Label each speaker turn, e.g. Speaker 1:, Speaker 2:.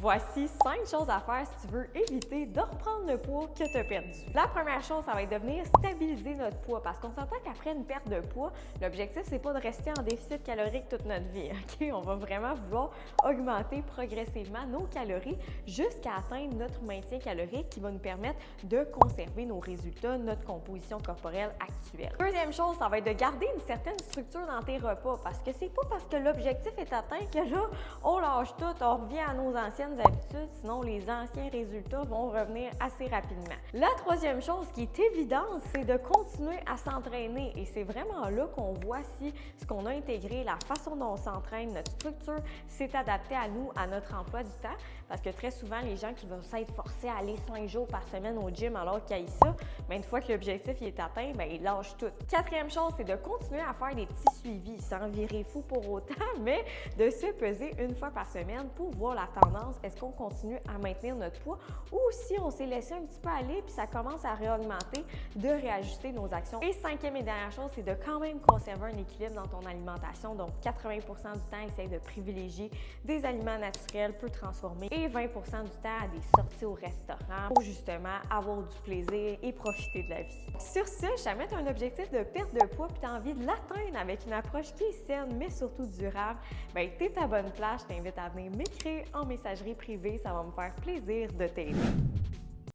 Speaker 1: Voici 5 choses à faire si tu veux éviter de reprendre le poids que tu as perdu. La première chose, ça va être de venir stabiliser notre poids parce qu'on s'entend qu'après une perte de poids, l'objectif, c'est pas de rester en déficit calorique toute notre vie. OK? On va vraiment vouloir augmenter progressivement nos calories jusqu'à atteindre notre maintien calorique qui va nous permettre de conserver nos résultats, notre composition corporelle actuelle. Deuxième chose, ça va être de garder une certaine structure dans tes repas parce que c'est pas parce que l'objectif est atteint que là, on lâche tout, on revient à nos anciennes habitudes, sinon les anciens résultats vont revenir assez rapidement. La troisième chose qui est évidente, c'est de continuer à s'entraîner et c'est vraiment là qu'on voit si ce qu'on a intégré, la façon dont on s'entraîne, notre structure s'est adaptée à nous, à notre emploi du temps parce que très souvent, les gens qui vont s'être forcés à aller 5 jours par semaine au gym alors qu'ils aillent ça, bien, une fois que l'objectif est atteint, bien, ils lâchent tout. Quatrième chose, c'est de continuer à faire des petits suivis sans virer fou pour autant, mais de se peser une fois par semaine pour voir la tendance. Est-ce qu'on continue à maintenir notre poids ou si on s'est laissé un petit peu aller puis ça commence à réaugmenter, de réajuster nos actions. Et cinquième et dernière chose, c'est de quand même conserver un équilibre dans ton alimentation. Donc 80% du temps, essaye de privilégier des aliments naturels, peu transformés et 20% du temps à des sorties au restaurant pour justement avoir du plaisir et profiter de la vie. Sur ce, je t'amène un objectif de perte de poids puis tu as envie de l'atteindre avec une approche qui est saine mais surtout durable, bien, t'es à bonne place. Je t'invite à venir m'écrire en messagerie privée. Ça va me faire plaisir de t'aider.